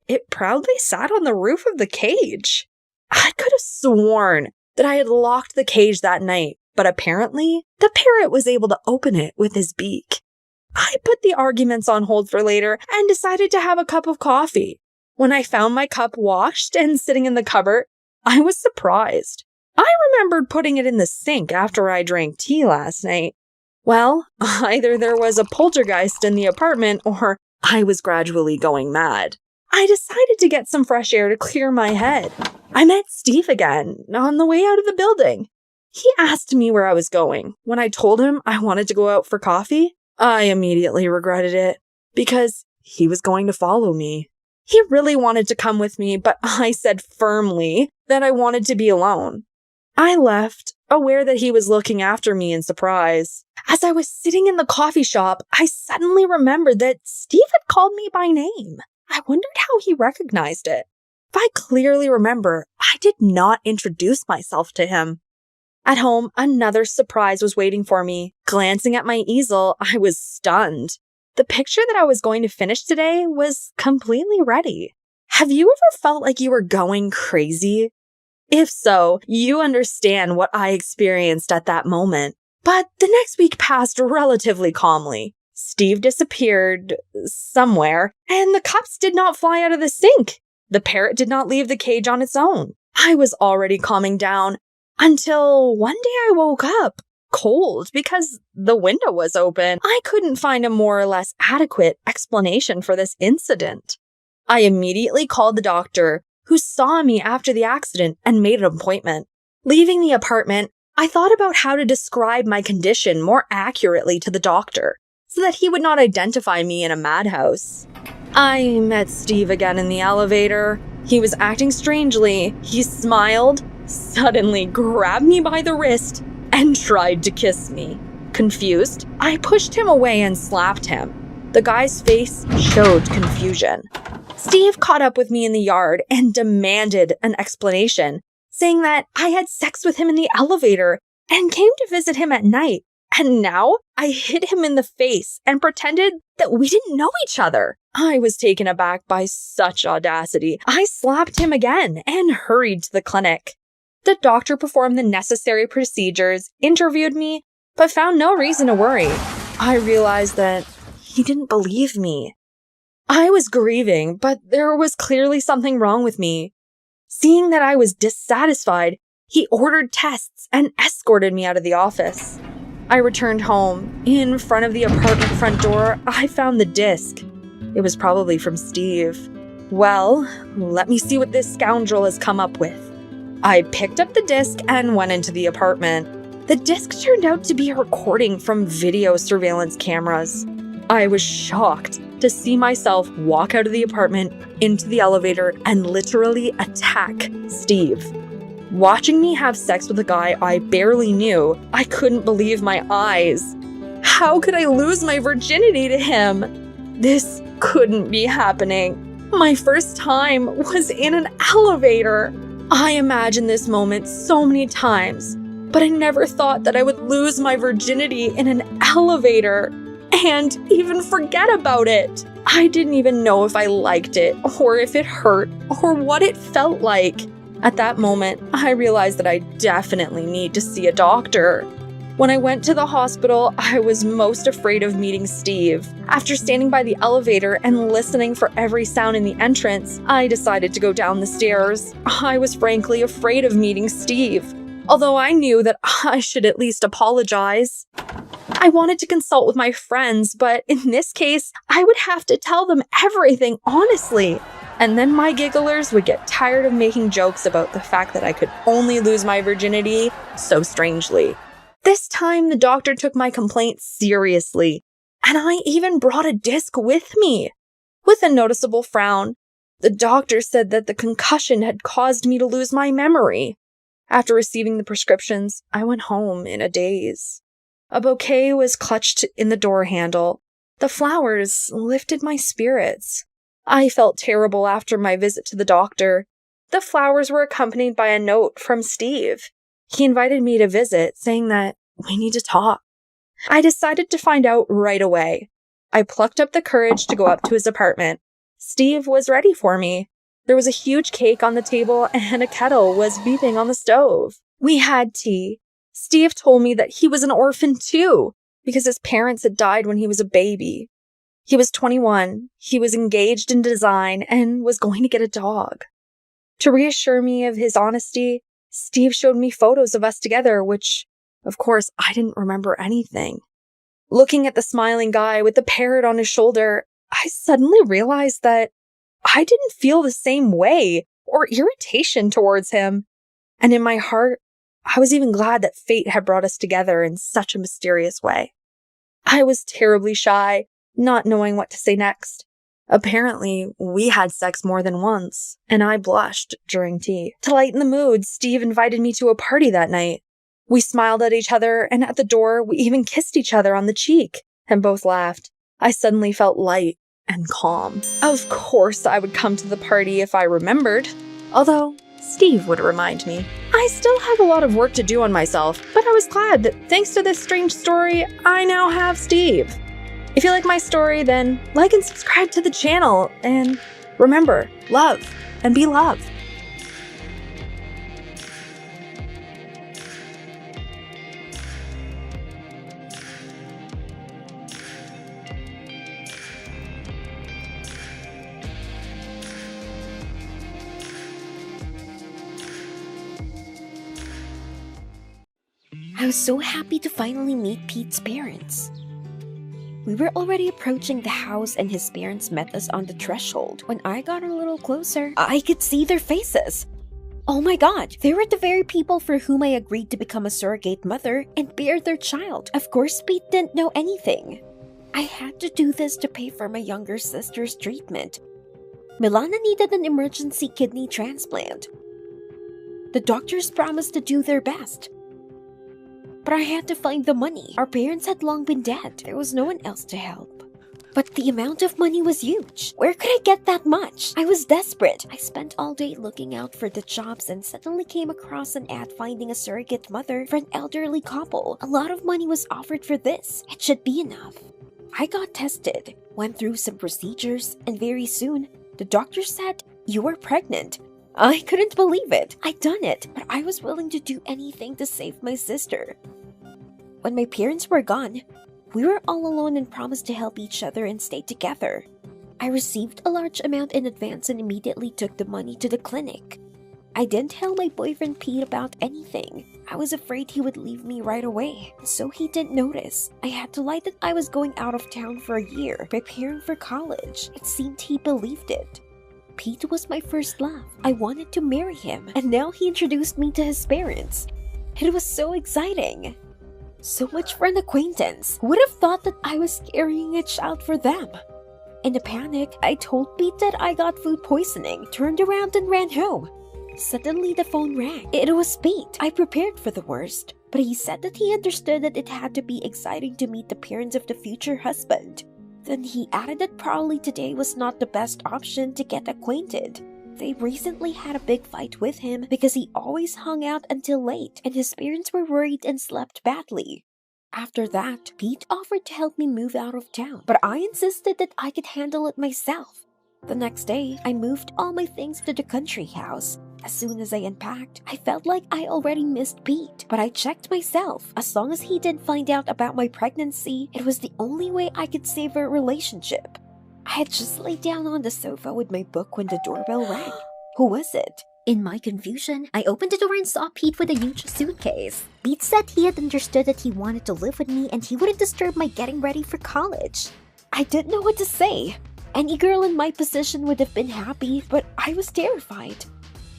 It proudly sat on the roof of the cage. I could have sworn that I had locked the cage that night, but apparently the parrot was able to open it with his beak. I put the arguments on hold for later and decided to have a cup of coffee. When I found my cup washed and sitting in the cupboard, I was surprised. I remembered putting it in the sink after I drank tea last night. Well, either there was a poltergeist in the apartment or I was gradually going mad. I decided to get some fresh air to clear my head. I met Steve again on the way out of the building. He asked me where I was going. When I told him I wanted to go out for coffee, I immediately regretted it because he was going to follow me. He really wanted to come with me, but I said firmly that I wanted to be alone. I left, aware that he was looking after me in surprise. As I was sitting in the coffee shop, I suddenly remembered that Steve had called me by name. I wondered how he recognized it. If I clearly remember, I did not introduce myself to him. At home, another surprise was waiting for me. Glancing at my easel, I was stunned. The picture that I was going to finish today was completely ready. Have you ever felt like you were going crazy? If so, you understand what I experienced at that moment. But the next week passed relatively calmly. Steve disappeared somewhere, and the cups did not fly out of the sink. The parrot did not leave the cage on its own. I was already calming down until one day I woke up cold because the window was open. I couldn't find a more or less adequate explanation for this incident. I immediately called the doctor, who saw me after the accident and made an appointment. Leaving the apartment, I thought about how to describe my condition more accurately to the doctor, so that he would not identify me in a madhouse. I met Steve again in the elevator. He was acting strangely. He smiled, suddenly grabbed me by the wrist, and tried to kiss me. Confused, I pushed him away and slapped him. The guy's face showed confusion. Steve caught up with me in the yard and demanded an explanation, saying that I had sex with him in the elevator and came to visit him at night. And now I hit him in the face and pretended that we didn't know each other. I was taken aback by such audacity. I slapped him again and hurried to the clinic. The doctor performed the necessary procedures, interviewed me, but found no reason to worry. I realized that he didn't believe me. I was grieving, but there was clearly something wrong with me. Seeing that I was dissatisfied, he ordered tests and escorted me out of the office. I returned home. In front of the apartment front door, I found the disc. It was probably from Steve. Well, let me see what this scoundrel has come up with. I picked up the disc and went into the apartment. The disc turned out to be a recording from video surveillance cameras. I was shocked to see myself walk out of the apartment, into the elevator, and literally attack Steve. Watching me have sex with a guy I barely knew, I couldn't believe my eyes. How could I lose my virginity to him? This couldn't be happening. My first time was in an elevator. I imagined this moment so many times, but I never thought that I would lose my virginity in an elevator and even forget about it. I didn't even know if I liked it, or if it hurt, or what it felt like. At that moment, I realized that I definitely need to see a doctor. When I went to the hospital, I was most afraid of meeting Steve. After standing by the elevator and listening for every sound in the entrance, I decided to go down the stairs. I was frankly afraid of meeting Steve, although I knew that I should at least apologize. I wanted to consult with my friends, but in this case, I would have to tell them everything honestly. And then my gigglers would get tired of making jokes about the fact that I could only lose my virginity so strangely. This time, the doctor took my complaint seriously, and I even brought a disc with me. With a noticeable frown, the doctor said that the concussion had caused me to lose my memory. After receiving the prescriptions, I went home in a daze. A bouquet was clutched in the door handle. The flowers lifted my spirits. I felt terrible after my visit to the doctor. The flowers were accompanied by a note from Steve. He invited me to visit, saying that we need to talk. I decided to find out right away. I plucked up the courage to go up to his apartment. Steve was ready for me. There was a huge cake on the table and a kettle was beeping on the stove. We had tea. Steve told me that he was an orphan too, because his parents had died when he was a baby. He was 21, he was engaged in design, and was going to get a dog. To reassure me of his honesty, Steve showed me photos of us together, which, of course, I didn't remember anything. Looking at the smiling guy with the parrot on his shoulder, I suddenly realized that I didn't feel the same way or irritation towards him. And in my heart, I was even glad that fate had brought us together in such a mysterious way. I was terribly shy, not knowing what to say next. Apparently, we had sex more than once, and I blushed during tea. To lighten the mood, Steve invited me to a party that night. We smiled at each other, and at the door, we even kissed each other on the cheek, and both laughed. I suddenly felt light and calm. Of course, I would come to the party if I remembered, although Steve would remind me. I still have a lot of work to do on myself, but I was glad that thanks to this strange story, I now have Steve. If you like my story, then like and subscribe to the channel. And remember, love and be loved. I was so happy to finally meet Pete's parents. We were already approaching the house and his parents met us on the threshold. When I got a little closer, I could see their faces. Oh my god, they were the very people for whom I agreed to become a surrogate mother and bear their child. Of course, Pete didn't know anything. I had to do this to pay for my younger sister's treatment. Milana needed an emergency kidney transplant. The doctors promised to do their best. But I had to find the money. Our parents had long been dead. There was no one else to help. But the amount of money was huge. Where could I get that much? I was desperate. I spent all day looking out for the jobs and suddenly came across an ad finding a surrogate mother for an elderly couple. A lot of money was offered for this. It should be enough. I got tested, went through some procedures, and very soon, the doctor said, "You are pregnant." I couldn't believe it. I'd done it, but I was willing to do anything to save my sister. When my parents were gone, we were all alone and promised to help each other and stay together. I received a large amount in advance and immediately took the money to the clinic. I didn't tell my boyfriend Pete about anything. I was afraid he would leave me right away, so he didn't notice. I had to lie that I was going out of town for a year, preparing for college. It seemed he believed it. Pete was my first love. I wanted to marry him, and now he introduced me to his parents. It was so exciting. So much for an acquaintance. Who would have thought that I was carrying a child for them? In a panic, I told Pete that I got food poisoning, turned around and ran home. Suddenly the phone rang. It was Pete. I prepared for the worst, but he said that he understood that it had to be exciting to meet the parents of the future husband. Then he added that probably today was not the best option to get acquainted. They recently had a big fight with him because he always hung out until late and his parents were worried and slept badly. After that, Pete offered to help me move out of town, but I insisted that I could handle it myself. The next day, I moved all my things to the country house. As soon as I unpacked, I felt like I already missed Pete, but I checked myself. As long as he didn't find out about my pregnancy, it was the only way I could save our relationship. I had just laid down on the sofa with my book when the doorbell rang. Who was it? In my confusion, I opened the door and saw Pete with a huge suitcase. Pete said he had understood that he wanted to live with me and he wouldn't disturb my getting ready for college. I didn't know what to say. Any girl in my position would have been happy, but I was terrified.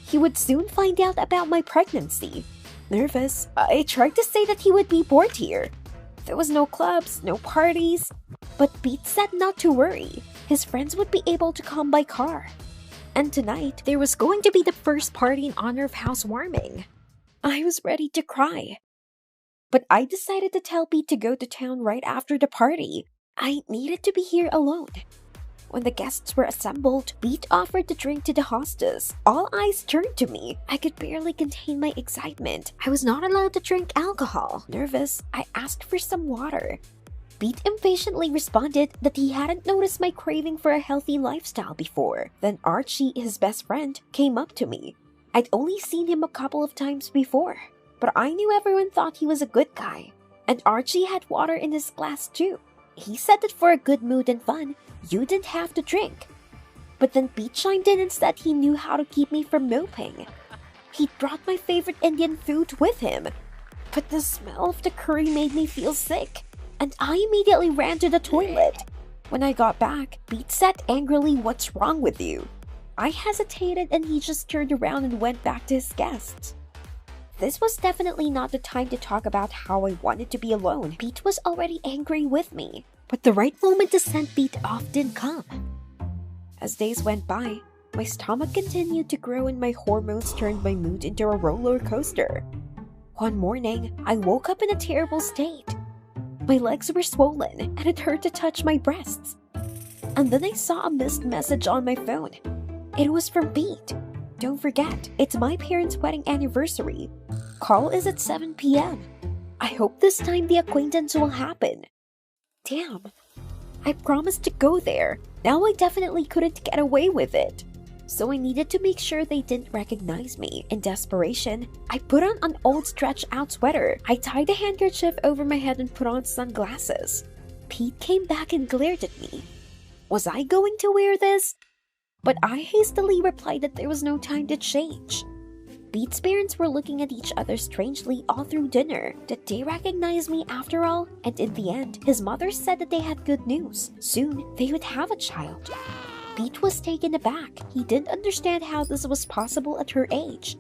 He would soon find out about my pregnancy. Nervous, I tried to say that he would be bored here. There was no clubs, no parties. But Pete said not to worry. His friends would be able to come by car. And tonight, there was going to be the first party in honor of housewarming. I was ready to cry. But I decided to tell Pete to go to town right after the party. I needed to be here alone. When the guests were assembled, Pete offered to drink to the hostess. All eyes turned to me. I could barely contain my excitement. I was not allowed to drink alcohol. Nervous, I asked for some water. Pete impatiently responded that he hadn't noticed my craving for a healthy lifestyle before. Then Archie, his best friend, came up to me. I'd only seen him a couple of times before, but I knew everyone thought he was a good guy. And Archie had water in his glass too. He said that for a good mood and fun, you didn't have to drink. But then Pete chimed in and said he knew how to keep me from moping. He brought my favorite Indian food with him. But the smell of the curry made me feel sick, and I immediately ran to the toilet. When I got back, Pete said angrily, "What's wrong with you?" I hesitated and he just turned around and went back to his guests. This was definitely not the time to talk about how I wanted to be alone. Pete was already angry with me, but the right moment to send Pete off didn't come. As days went by, my stomach continued to grow and my hormones turned my mood into a roller coaster. One morning, I woke up in a terrible state. My legs were swollen and it hurt to touch my breasts. And then I saw a missed message on my phone. It was from Pete. "Don't forget, it's my parents' wedding anniversary. Call is at 7 p.m. I hope this time the acquaintance will happen." Damn, I promised to go there. Now I definitely couldn't get away with it. So I needed to make sure they didn't recognize me. In desperation, I put on an old stretched-out sweater. I tied a handkerchief over my head and put on sunglasses. Pete came back and glared at me. Was I going to wear this? But I hastily replied that there was no time to change. Pete's parents were looking at each other strangely all through dinner. Did they recognize me after all? And in the end, his mother said that they had good news. Soon, they would have a child. Pete was taken aback. He didn't understand how this was possible at her age.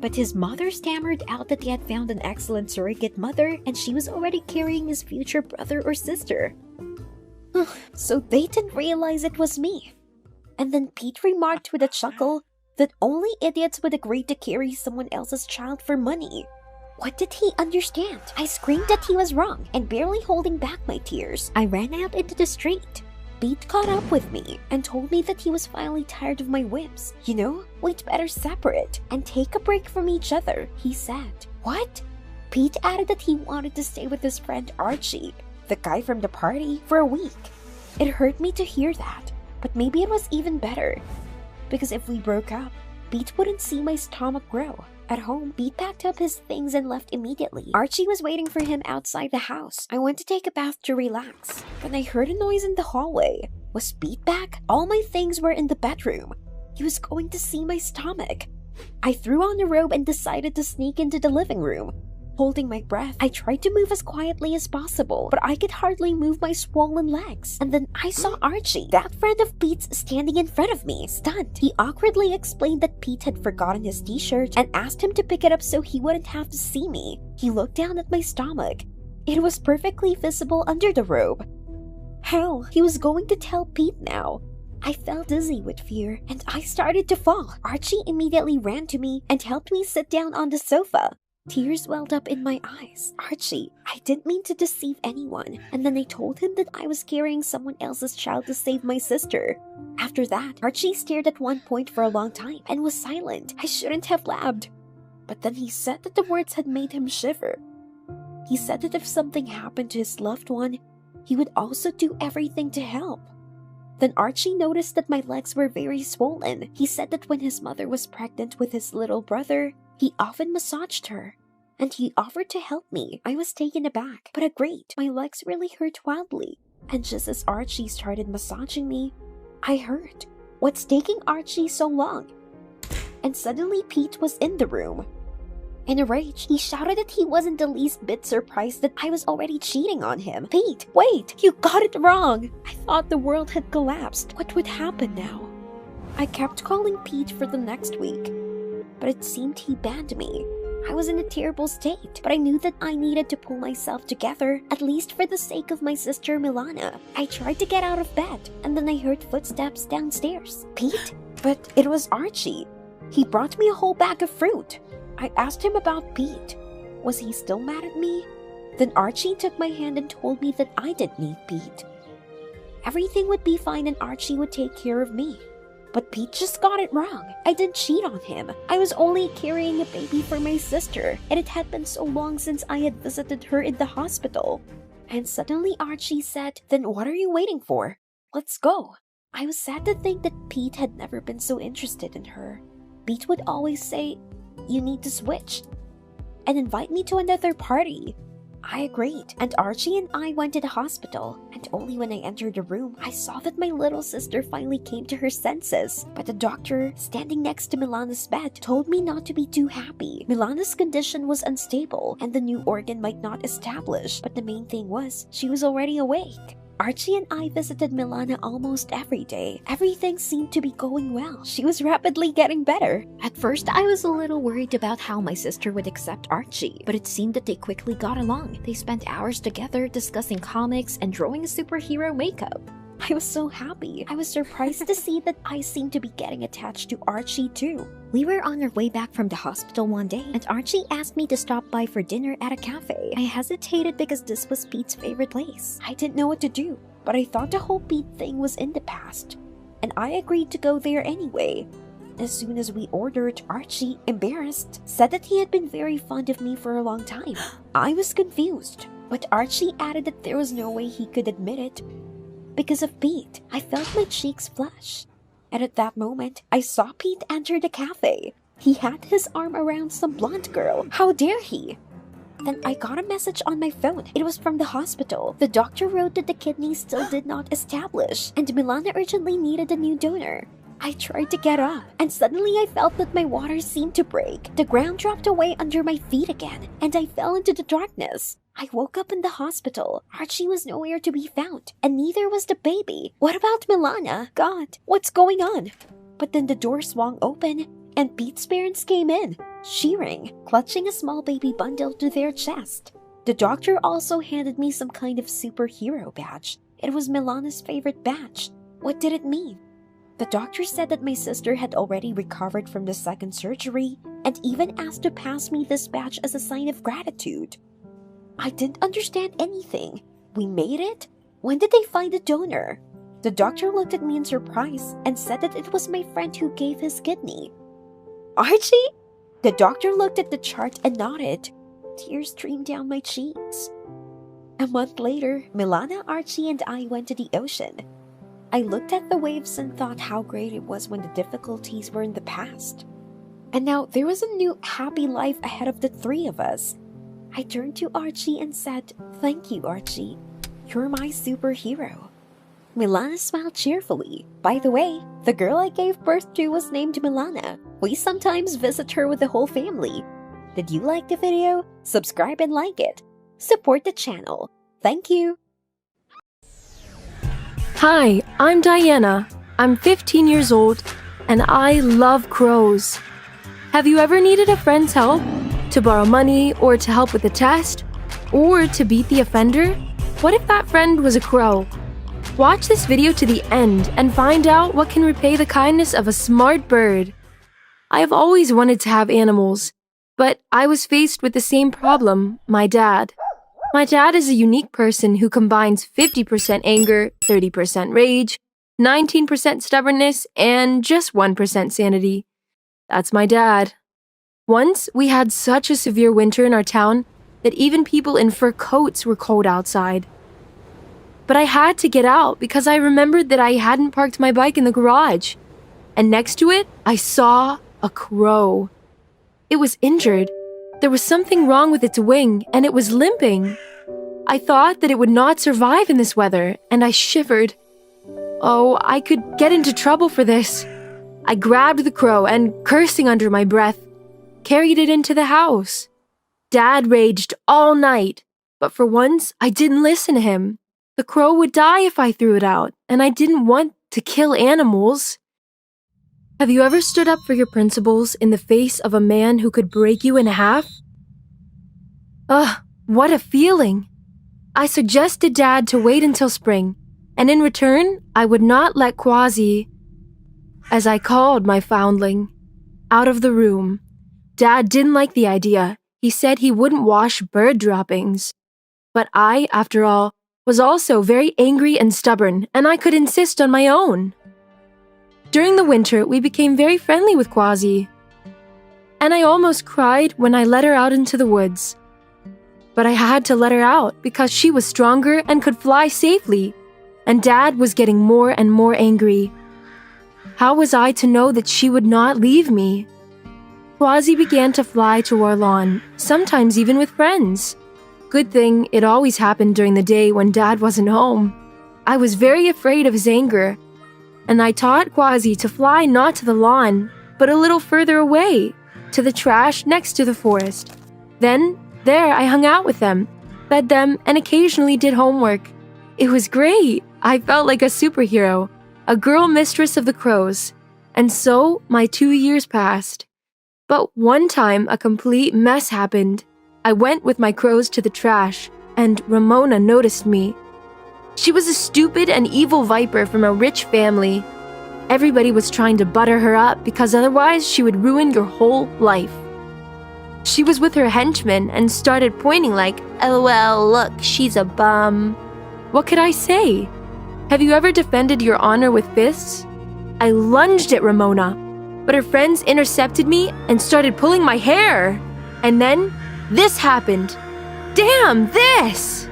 But his mother stammered out that he had found an excellent surrogate mother and she was already carrying his future brother or sister. So they didn't realize it was me. And then Pete remarked with a chuckle that only idiots would agree to carry someone else's child for money. What did he understand? I screamed that he was wrong, and barely holding back my tears, I ran out into the street. Pete caught up with me and told me that he was finally tired of my whims. You know, we'd better separate and take a break from each other, he said. What? Pete added that he wanted to stay with his friend Archie, the guy from the party, for a week. It hurt me to hear that, but maybe it was even better. Because if we broke up, Pete wouldn't see my stomach grow. At home, Pete packed up his things and left immediately. Archie was waiting for him outside the house. I went to take a bath to relax. Then I heard a noise in the hallway. Was Pete back? All my things were in the bedroom. He was going to see my stomach. I threw on a robe and decided to sneak into the living room. Holding my breath, I tried to move as quietly as possible, but I could hardly move my swollen legs. And then I saw Archie, that friend of Pete's, standing in front of me, stunned. He awkwardly explained that Pete had forgotten his t-shirt and asked him to pick it up so he wouldn't have to see me. He looked down at my stomach. It was perfectly visible under the robe. Hell, he was going to tell Pete now. I felt dizzy with fear, and I started to fall. Archie immediately ran to me and helped me sit down on the sofa. Tears welled up in my eyes. Archie, I didn't mean to deceive anyone. And then I told him that I was carrying someone else's child to save my sister. After that, Archie stared at one point for a long time and was silent. I shouldn't have laughed. But then he said that the words had made him shiver. He said that if something happened to his loved one, he would also do everything to help. Then Archie noticed that my legs were very swollen. He said that when his mother was pregnant with his little brother, he often massaged her, and he offered to help me. I was taken aback, but agreed. My legs really hurt wildly, and just as Archie started massaging me, I heard, "What's taking Archie so long?" And suddenly Pete was in the room. In a rage, he shouted that he wasn't the least bit surprised that I was already cheating on him. "Pete, wait! You got it wrong!" I thought the world had collapsed. What would happen now? I kept calling Pete for the next week, but it seemed he banned me. I was in a terrible state, but I knew that I needed to pull myself together, at least for the sake of my sister Milana. I tried to get out of bed, and then I heard footsteps downstairs. Pete? But it was Archie. He brought me a whole bag of fruit. I asked him about Pete. Was he still mad at me? Then Archie took my hand and told me that I didn't need Pete. Everything would be fine and Archie would take care of me. But Pete just got it wrong. I didn't cheat on him. I was only carrying a baby for my sister, and it had been so long since I had visited her in the hospital. And suddenly Archie said, "Then what are you waiting for? Let's go." I was sad to think that Pete had never been so interested in her. Pete would always say, "You need to switch," and invite me to another party. I agreed, and Archie and I went to the hospital, and only when I entered the room, I saw that my little sister finally came to her senses. But the doctor, standing next to Milana's bed, told me not to be too happy. Milana's condition was unstable, and the new organ might not establish, but the main thing was, she was already awake. Archie and I visited Milana almost every day. Everything seemed to be going well. She was rapidly getting better. At first, I was a little worried about how my sister would accept Archie, but it seemed that they quickly got along. They spent hours together discussing comics and drawing superhero makeup. I was so happy. I was surprised to see that I seemed to be getting attached to Archie too. We were on our way back from the hospital one day, and Archie asked me to stop by for dinner at a cafe. I hesitated because this was Pete's favorite place. I didn't know what to do, but I thought the whole Pete thing was in the past, and I agreed to go there anyway. As soon as we ordered, Archie, embarrassed, said that he had been very fond of me for a long time. I was confused, but Archie added that there was no way he could admit it, because of Pete. I felt my cheeks flush. And at that moment, I saw Pete enter the cafe. He had his arm around some blonde girl. How dare he? Then I got a message on my phone. It was from the hospital. The doctor wrote that the kidney still did not establish, and Milana urgently needed a new donor. I tried to get up, and suddenly I felt that my water seemed to break. The ground dropped away under my feet again, and I fell into the darkness. I woke up in the hospital. Archie was nowhere to be found, and neither was the baby. What about Milana? God, what's going on? But then the door swung open, and Pete's parents came in, cheering, clutching a small baby bundle to their chest. The doctor also handed me some kind of superhero badge. It was Milana's favorite badge. What did it mean? The doctor said that my sister had already recovered from the second surgery and even asked to pass me this badge as a sign of gratitude. I didn't understand anything. We made it? When did they find a donor? The doctor looked at me in surprise and said that it was my friend who gave his kidney. Archie? The doctor looked at the chart and nodded. Tears streamed down my cheeks. A month later, Milana, Archie, and I went to the ocean. I looked at the waves and thought how great it was when the difficulties were in the past. And now there was a new happy life ahead of the three of us. I turned to Archie and said, "Thank you, Archie. You're my superhero." Milana smiled cheerfully. By the way, the girl I gave birth to was named Milana. We sometimes visit her with the whole family. Did you like the video? Subscribe and like it. Support the channel. Thank you. Hi, I'm Diana. I'm 15 years old, and I love crows. Have you ever needed a friend's help? To borrow money, or to help with a test? Or to beat the offender? What if that friend was a crow? Watch this video to the end and find out what can repay the kindness of a smart bird. I have always wanted to have animals, but I was faced with the same problem, my dad. My dad is a unique person who combines 50% anger, 30% rage, 19% stubbornness, and just 1% sanity. That's my dad. Once, we had such a severe winter in our town that even people in fur coats were cold outside. But I had to get out because I remembered that I hadn't parked my bike in the garage. And next to it, I saw a crow. It was injured. There was something wrong with its wing, and it was limping. I thought that it would not survive in this weather, and I shivered. Oh, I could get into trouble for this. I grabbed the crow and, cursing under my breath, carried it into the house. Dad raged all night, but for once, I didn't listen to him. The crow would die if I threw it out, and I didn't want to kill animals. Have you ever stood up for your principles in the face of a man who could break you in half? Ugh, what a feeling! I suggested Dad to wait until spring, and in return, I would not let Quasi, as I called my foundling, out of the room. Dad didn't like the idea. He said he wouldn't wash bird droppings. But I, after all, was also very angry and stubborn, and I could insist on my own. During the winter, we became very friendly with Quasi, and I almost cried when I let her out into the woods. But I had to let her out because she was stronger and could fly safely, and Dad was getting more and more angry. How was I to know that she would not leave me? Quasi began to fly to our lawn, sometimes even with friends. Good thing it always happened during the day when Dad wasn't home. I was very afraid of his anger, and I taught Quasi to fly not to the lawn, but a little further away, to the trash next to the forest. Then, there I hung out with them, fed them, and occasionally did homework. It was great. I felt like a superhero, a girl mistress of the crows. And so, my 2 years passed. But one time, a complete mess happened. I went with my crows to the trash, and Ramona noticed me. She was a stupid and evil viper from a rich family. Everybody was trying to butter her up because otherwise she would ruin your whole life. She was with her henchmen and started pointing like, "LOL, look, she's a bum." What could I say? Have you ever defended your honor with fists? I lunged at Ramona, but her friends intercepted me and started pulling my hair. And then, this happened. Damn, this!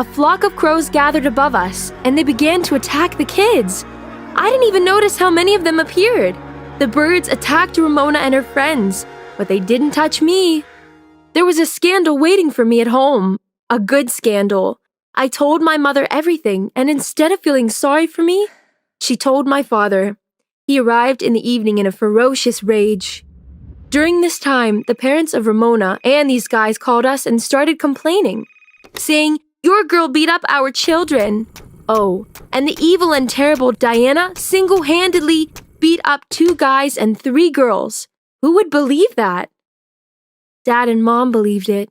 a flock of crows gathered above us, and they began to attack the kids. I didn't even notice how many of them appeared. The birds attacked Ramona and her friends, but they didn't touch me. There was a scandal waiting for me at home. A good scandal. I told my mother everything, and instead of feeling sorry for me, she told my father. He arrived in the evening in a ferocious rage. During this time, the parents of Ramona and these guys called us and started complaining, saying, "Your girl beat up our children." Oh, and the evil and terrible Diana single-handedly beat up 2 guys and 3 girls. Who would believe that? Dad and Mom believed it.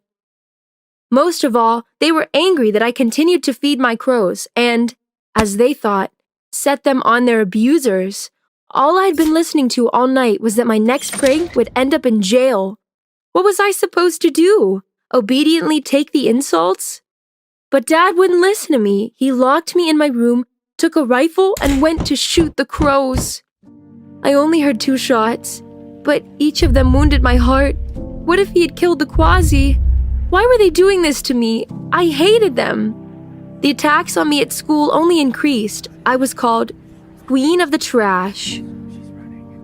Most of all, they were angry that I continued to feed my crows and, as they thought, set them on their abusers. All I'd been listening to all night was that my next prank would end up in jail. What was I supposed to do? Obediently take the insults? But Dad wouldn't listen to me. He locked me in my room, took a rifle, and went to shoot the crows. I only heard 2 shots, but each of them wounded my heart. What if he had killed the Quasi? Why were they doing this to me? I hated them. The attacks on me at school only increased. I was called Queen of the Trash.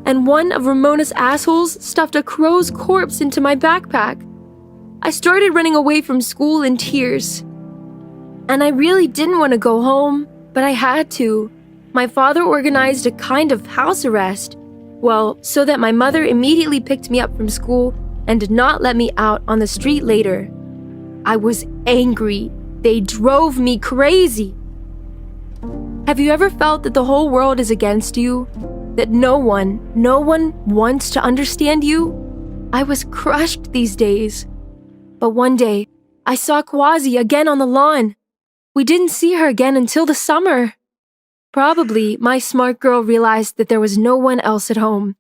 And one of Ramona's assholes stuffed a crow's corpse into my backpack. I started running away from school in tears. And I really didn't want to go home, but I had to. My father organized a kind of house arrest. Well, so that my mother immediately picked me up from school and did not let me out on the street later. I was angry. They drove me crazy. Have you ever felt that the whole world is against you? That no one wants to understand you? I was crushed these days. But one day, I saw Quasi again on the lawn. We didn't see her again until the summer. Probably my smart girl realized that there was no one else at home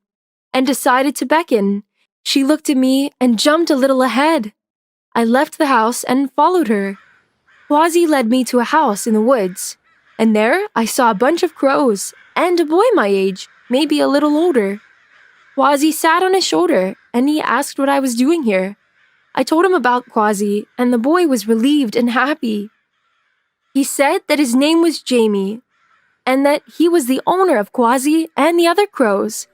and decided to beckon. She looked at me and jumped a little ahead. I left the house and followed her. Quasi led me to a house in the woods, and there I saw a bunch of crows and a boy my age, maybe a little older. Quasi sat on his shoulder and he asked what I was doing here. I told him about Quasi, and the boy was relieved and happy. He said that his name was Jamie, and that he was the owner of Quasi and the other crows.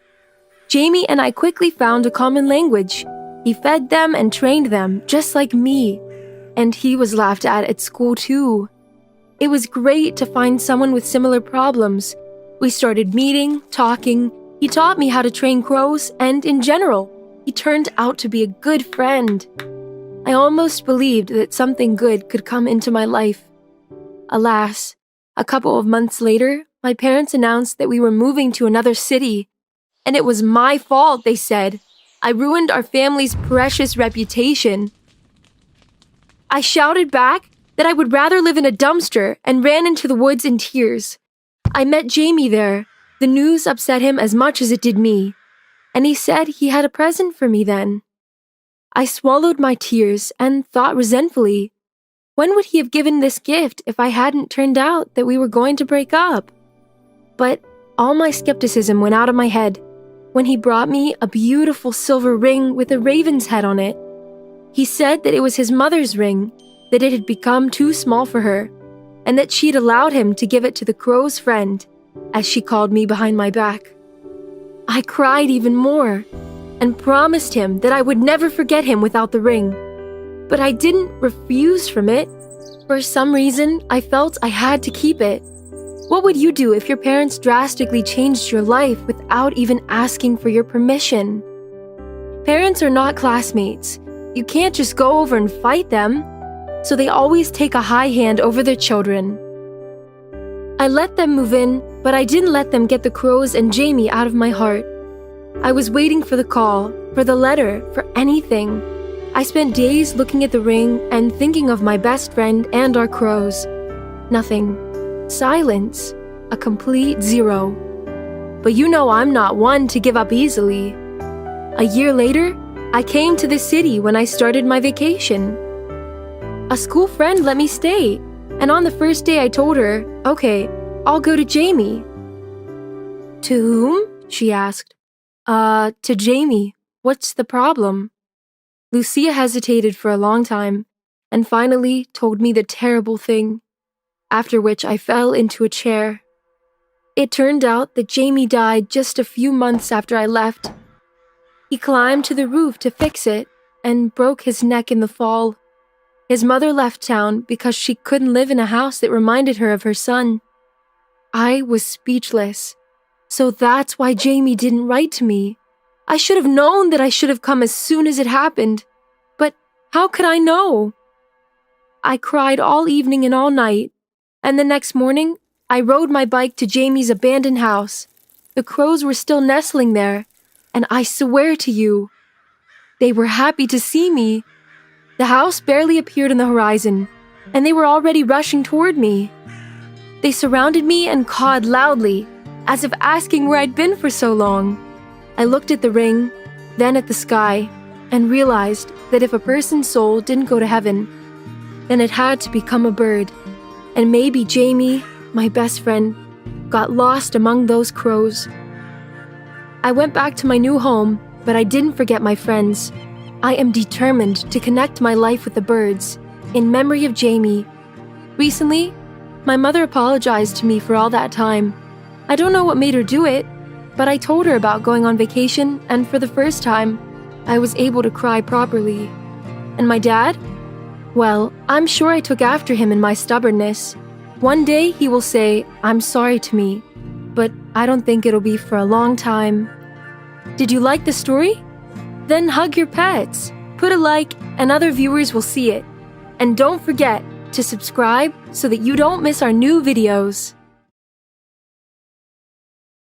Jamie and I quickly found a common language. He fed them and trained them, just like me. And he was laughed at school too. It was great to find someone with similar problems. We started meeting, talking. He taught me how to train crows, and in general, he turned out to be a good friend. I almost believed that something good could come into my life. Alas, a couple of months later, my parents announced that we were moving to another city. And it was my fault, they said. I ruined our family's precious reputation. I shouted back that I would rather live in a dumpster and ran into the woods in tears. I met Jamie there. The news upset him as much as it did me, and he said he had a present for me then. I swallowed my tears and thought resentfully, when would he have given this gift if I hadn't turned out that we were going to break up? But all my skepticism went out of my head when he brought me a beautiful silver ring with a raven's head on it. He said that it was his mother's ring, that it had become too small for her, and that she'd allowed him to give it to the crow's friend, as she called me behind my back. I cried even more, and promised him that I would never forget him without the ring. But I didn't refuse from it. For some reason, I felt I had to keep it. What would you do if your parents drastically changed your life without even asking for your permission? Parents are not classmates. You can't just go over and fight them. So they always take a high hand over their children. I let them move in, but I didn't let them get the crows and Jamie out of my heart. I was waiting for the call, for the letter, for anything. I spent days looking at the ring and thinking of my best friend and our crows. Nothing. Silence. A complete zero. But you know I'm not one to give up easily. A year later, I came to the city when I started my vacation. A school friend let me stay, and on the first day I told her, okay, I'll go to Jamie. To whom? She asked. To Jamie. What's the problem? Lucia hesitated for a long time, and finally told me the terrible thing, after which I fell into a chair. It turned out that Jamie died just a few months after I left. He climbed to the roof to fix it and broke his neck in the fall. His mother left town because she couldn't live in a house that reminded her of her son. I was speechless. So that's why Jamie didn't write to me. I should have known that I should have come as soon as it happened. But how could I know? I cried all evening and all night, and the next morning, I rode my bike to Jamie's abandoned house. The crows were still nestling there, and I swear to you, they were happy to see me. The house barely appeared on the horizon, and they were already rushing toward me. They surrounded me and cawed loudly, as if asking where I'd been for so long. I looked at the ring, then at the sky, and realized that if a person's soul didn't go to heaven, then it had to become a bird. And maybe Jamie, my best friend, got lost among those crows. I went back to my new home, but I didn't forget my friends. I am determined to connect my life with the birds, in memory of Jamie. Recently, my mother apologized to me for all that time. I don't know what made her do it, but I told her about going on vacation, and for the first time, I was able to cry properly. And my dad? Well, I'm sure I took after him in my stubbornness. One day he will say, "I'm sorry" to me, but I don't think it'll be for a long time. Did you like the story? Then hug your pets, put a like, and other viewers will see it. And don't forget to subscribe so that you don't miss our new videos.